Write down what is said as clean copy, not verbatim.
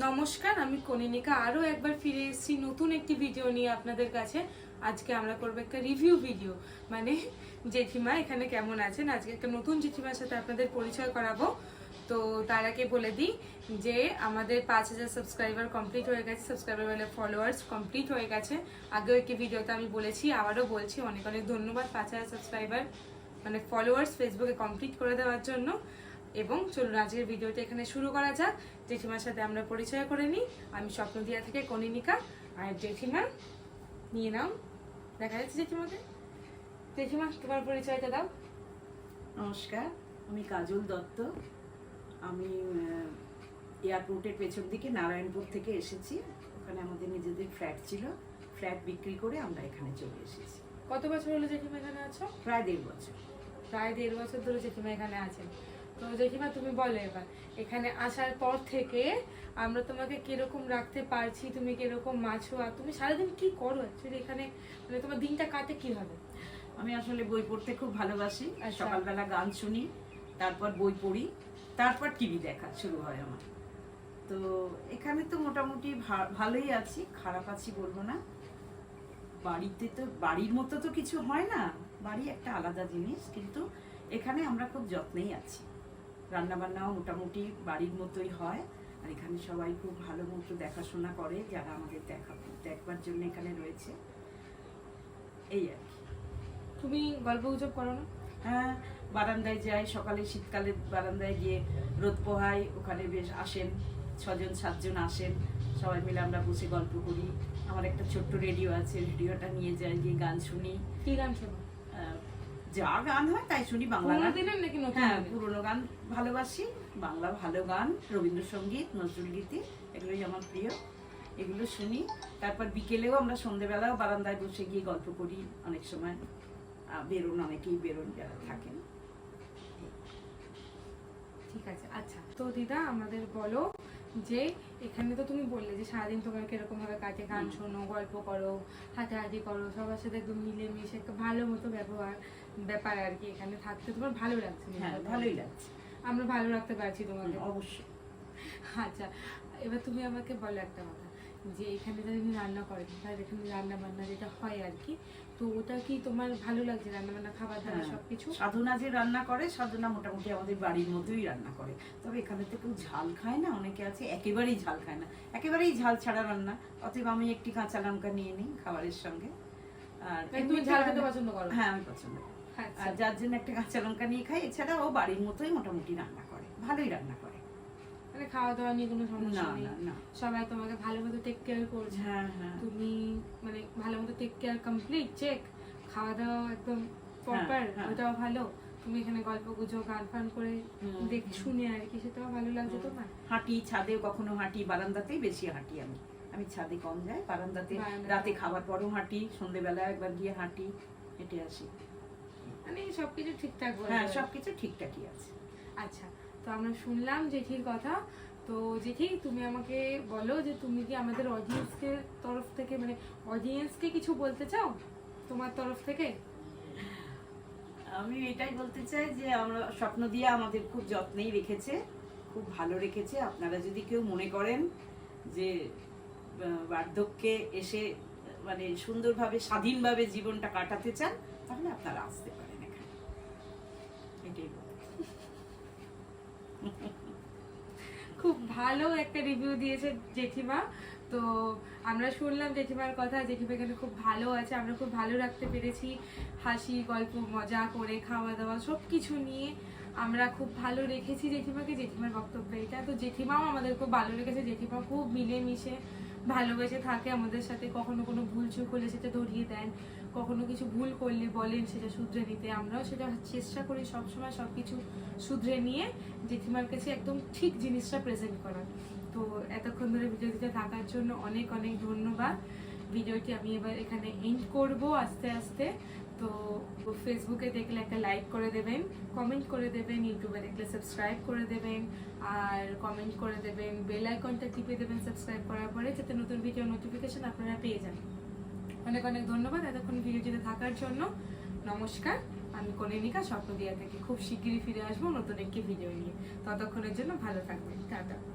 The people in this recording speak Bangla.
নমস্কার, আমি কনিনিকা আরও একবার ফিরে এসেছি নতুন একটি ভিডিও নিয়ে আপনাদের কাছে। আজকে আমরা করবো একটা রিভিউ ভিডিও, মানে জেঠিমা এখানে কেমন আছেন। আজকে একটা নতুন জেঠিমার সাথে আপনাদের পরিচয় করাবো। তো তার আগে বলে দিই যে আমাদের 5000 সাবস্ক্রাইবার কমপ্লিট হয়ে গেছে, সাবস্ক্রাইবার বলে ফলোয়ার্স কমপ্লিট হয়ে গেছে। আগেও একটি ভিডিওতে আমি বলেছি, আবারও বলছি, অনেক অনেক ধন্যবাদ 5000 সাবস্ক্রাইবার মানে ফলোয়ার্স ফেসবুকে কমপ্লিট করে দেওয়ার জন্য। এবং চলুন আজকের ভিডিওটা এখানে শুরু করা যাক। জেঠিমার সাথে আমরা পরিচয় করে নিই। আমি স্বপ্নদিয়া থেকে কনিনিকা, আর জেঠিমা নিয়ে নাও, দেখা যাচ্ছে জেঠিমাকে। জেঠিমা, তোমার পরিচয়টা দাও। নমস্কার, আমি কাজল দত্ত। আমি এয়ারপোর্টের পেছন দিকে নারায়ণপুর থেকে এসেছি। ওখানে আমাদের নিজেদের ফ্ল্যাট ছিল, ফ্ল্যাট বিক্রি করে আমরা এখানে চলে এসেছি। কত বছর হলো জেঠিমা এখানে আছো? প্রায় 1.5 বছর। প্রায় 1.5 বছর ধরে জেঠিমা এখানে আছেন। তো জেঠিমা, তুমি বলো এবার, এখানে আসার পর থেকে আমরা তোমাকে কিরকম রাখতে পারছি, তুমি কিরকম আছো, আর তুমি সারাদিন কি করো অ্যাকচুয়ালি এখানে, মানে তোমার দিনটা কাটে কিভাবে? আমি আসলে বই পড়তে খুব ভালোবাসি। আচ্ছা। সকালবেলা গান শুনি, তারপর বই পড়ি, তারপর টিভি দেখা শুরু হয় আমার। তো এখানে তো মোটামুটি ভালোই আছি, খারাপ আছি বলবো না। বাড়িতে তো বাড়ির মতো তো কিছু হয় না, বাড়ি একটা আলাদা জিনিস, কিন্তু এখানে আমরা খুব যত্নেই আছি। রান্না বান্নাও মোটামুটি বাড়ির মতোই হয়, আর এখানে সবাই খুব ভালো মতো দেখাশোনা করে, যারা আমাদের দেখবার জন্য এখানে রয়েছে। এই আর কি। তুমি গল্প গুজব করো না? হ্যাঁ, বারান্দায় যাই সকালে, শীতকালে বারান্দায় গিয়ে রোদ পোহাই। ওখানে বেশ আসেন 6-7 জন আসেন, সবাই মিলে আমরা বসে গল্প করি। আমার একটা ছোট্ট রেডিও আছে, রেডিওটা নিয়ে যাই, গিয়ে গান শুনি। কি গান শোনো? যা গান হয় তাই শুনি, বাংলা গান। দিনের নাকি নতুন? হ্যাঁ, পুরোনো গান ভালোবাসি, বাংলা ভালো গান, রবীন্দ্রসঙ্গীত, নজরুল গীতি, এগুলোই আমার প্রিয়। এগুলো শুনি। তারপর বিকেলেও আমরা সন্ধ্যেবেলাও বারান্দায় বসে গিয়ে গল্প করি। অনেক সময় বেরোন, অনেকেই বেরোন যারা থাকেন। ঠিক আছে। আচ্ছা, তো দিদা আমাদের বলো যে এখানে তো তুমি বললে যে সারাদিন তোমার কিরকম ভাবে কাটে, গান শোনো, গল্প করো, হাঁটাহাঁটি করো, সবার সাথে একদম মিলেমিশে একটা ভালো মতো ব্যাপার আর কি। এখানে থাকতে তোমার ভালো লাগছে? হ্যাঁ, ভালোই লাগছে। আমরা ভালো রাখতে পারছি তোমাকে? অবশ্যই। আচ্ছা, এবার তুমি আমাকে বলো একটা কথা, যে এখানে যিনি রান্না করেন, তার এখানে রান্না বান্না যেটা হয় আর কি, তো ওটা কি তোমার ভালো লাগছে? রান্না বান্না, খাবার দাবার সবকিছু? সাধনা যে রান্না করে, সাধনা মোটামুটি আমাদের বাড়ির মতোই রান্না করে। তবে এখানে তো কেউ ঝাল খায় না, অনেকে আছে একেবারেই ঝাল খায় না, একেবারেই ঝাল ছাড়া রান্না। অতএব আমি একটি কাঁচা লঙ্কা নিয়ে নিই খাবারের সঙ্গে। আর তুমি ঝাল খেতে পছন্দ করো? হ্যাঁ, আমি পছন্দ করি। আর যার জন্য একটা কাঁচা লঙ্কা নিয়ে খাই। এছাড়া ও বাড়ির মতোই মোটামুটি রান্না করে, ভালোই রান্না করে। মানে খাওয়া দাওয়া নিয়ে কোনো সমস্যা নেই? না। সবাই তোমাকে ভালো মতো টেক কেয়ার করছে? হ্যাঁ। তুমি মানে ভালো মতো টেক কেয়ার কমপ্লিট, চেক, খাওয়া দাওয়া একদম প্রপার, ওটাও ভালো। তুমি এখানে গল্প গুজব, গান ফান করে দেখে শুনে আর কি, সেটাও ভালো লাগছে তোমার? হাঁটি, ছাদে কখনো হাঁটি, বারান্দাতেই বেশি হাঁটি। আমি ছাদে কম যাই, বারান্দাতে রাতে খাবার পরও হাঁটি, সন্ধ্যেবেলা একবার গিয়ে হাঁটি, হেঁটে আসি। মানে সবকিছু ঠিকঠাক? হ্যাঁ, সবকিছু ঠিকঠাকই আছে। আচ্ছা, তো আমরা শুনলাম জেঠির কথা। তো জেঠি, তুমি আমাকে বলো যে তুমি কি আমাদের অডিয়েন্সকে তরফ থেকে, মানে অডিয়েন্সকে কিছু বলতে চাও তোমার তরফ থেকে? আমি এটাই বলতে চাই যে আমরা স্বপ্ন দিয়ে আমাদের খুব যত্নেই রেখেছে, খুব ভালো রেখেছে। আপনারা যদি কেউ মনে করেন যে বার্ধক্যে এসে মানে সুন্দরভাবে স্বাধীনভাবে জীবনটা কাটাতে চান, তাহলে আপনারা আসতে পারেন এখানে। এটাই খুব ভালো একটা রিভিউ দিয়েছে জেঠিমা। তো আমরা শুনলাম জেঠিমার কথা, জেঠিমা এখানে খুব ভালো আছে, আমরা খুব ভালো রাখতে পেরেছি। হাসি, গল্প, মজা করে, খাওয়া দাওয়া সব কিছু নিয়ে আমরা খুব ভালো রেখেছি জেঠিমাকে। জেঠিমার বক্তব্য এটা। তো জেঠিমাও আমাদের খুব ভালো রেখেছে। জেঠিমা খুব মিলেমিশে ভালোবেসে থাকে আমাদের সাথে। কখনো কোনো ভুল চুক হলে সেটা ধরিয়ে দেন, কখনো কিছু ভুল করলে বলেন সেটা শুধরে নিতে। আমরাও সেটা চেষ্টা করি সবসময় সব কিছু শুধরে নিয়ে জেঠিমার কাছে একদম ঠিক জিনিসটা প্রেজেন্ট করার। তো এতক্ষণ ধরে ভিডিওটিতে থাকার জন্য অনেক অনেক ধন্যবাদ। ভিডিওটি আমি এবার এখানে এন্ড করব আস্তে আস্তে। তো ফেসবুকে দেখলে একটা লাইক করে দেবেন, কমেন্ট করে দেবেন, ইউটিউবে দেখলে সাবস্ক্রাইব করে দেবেন, আর কমেন্ট করে দেবেন, বেল আইকনটা টিপে দেবেন সাবস্ক্রাইব করার পরে, যাতে নতুন ভিডিও নোটিফিকেশন আপনারা পেয়ে যান। অনেক অনেক ধন্যবাদ এতক্ষণ ভিডিওটিতে থাকার জন্য। নমস্কার, আমি কনিনিকা স্বপ্নদিয়া থেকে। খুব শিগগিরই ফিরে আসবো নতুন একটি ভিডিও নিয়ে। ততক্ষণের জন্য ভালো থাকবেন। টাটা।